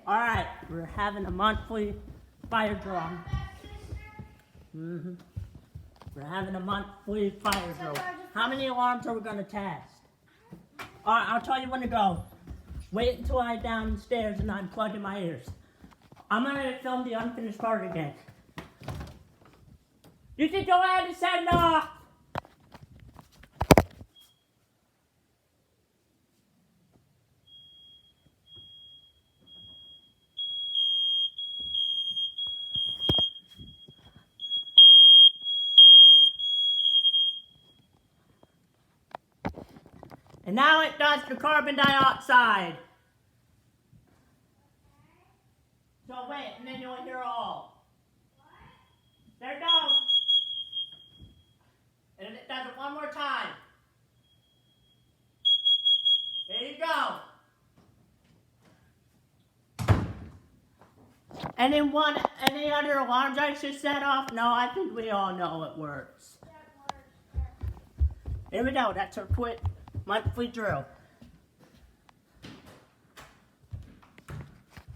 All right, we're having a monthly fire drill. We're having a monthly fire drill. How many alarms are we going to test? All right, I'll tell you when to go. Wait until I'm downstairs and I'm plugging my ears. I'm going to film the unfinished part again. You can go ahead and send off. And now it does the carbon dioxide. So wait, and then you'll hear all. There it goes. And it does it one more time. There you go. Any other alarms I should set off? No, I think we all know it works. Here we go. That's our quick monthly drill.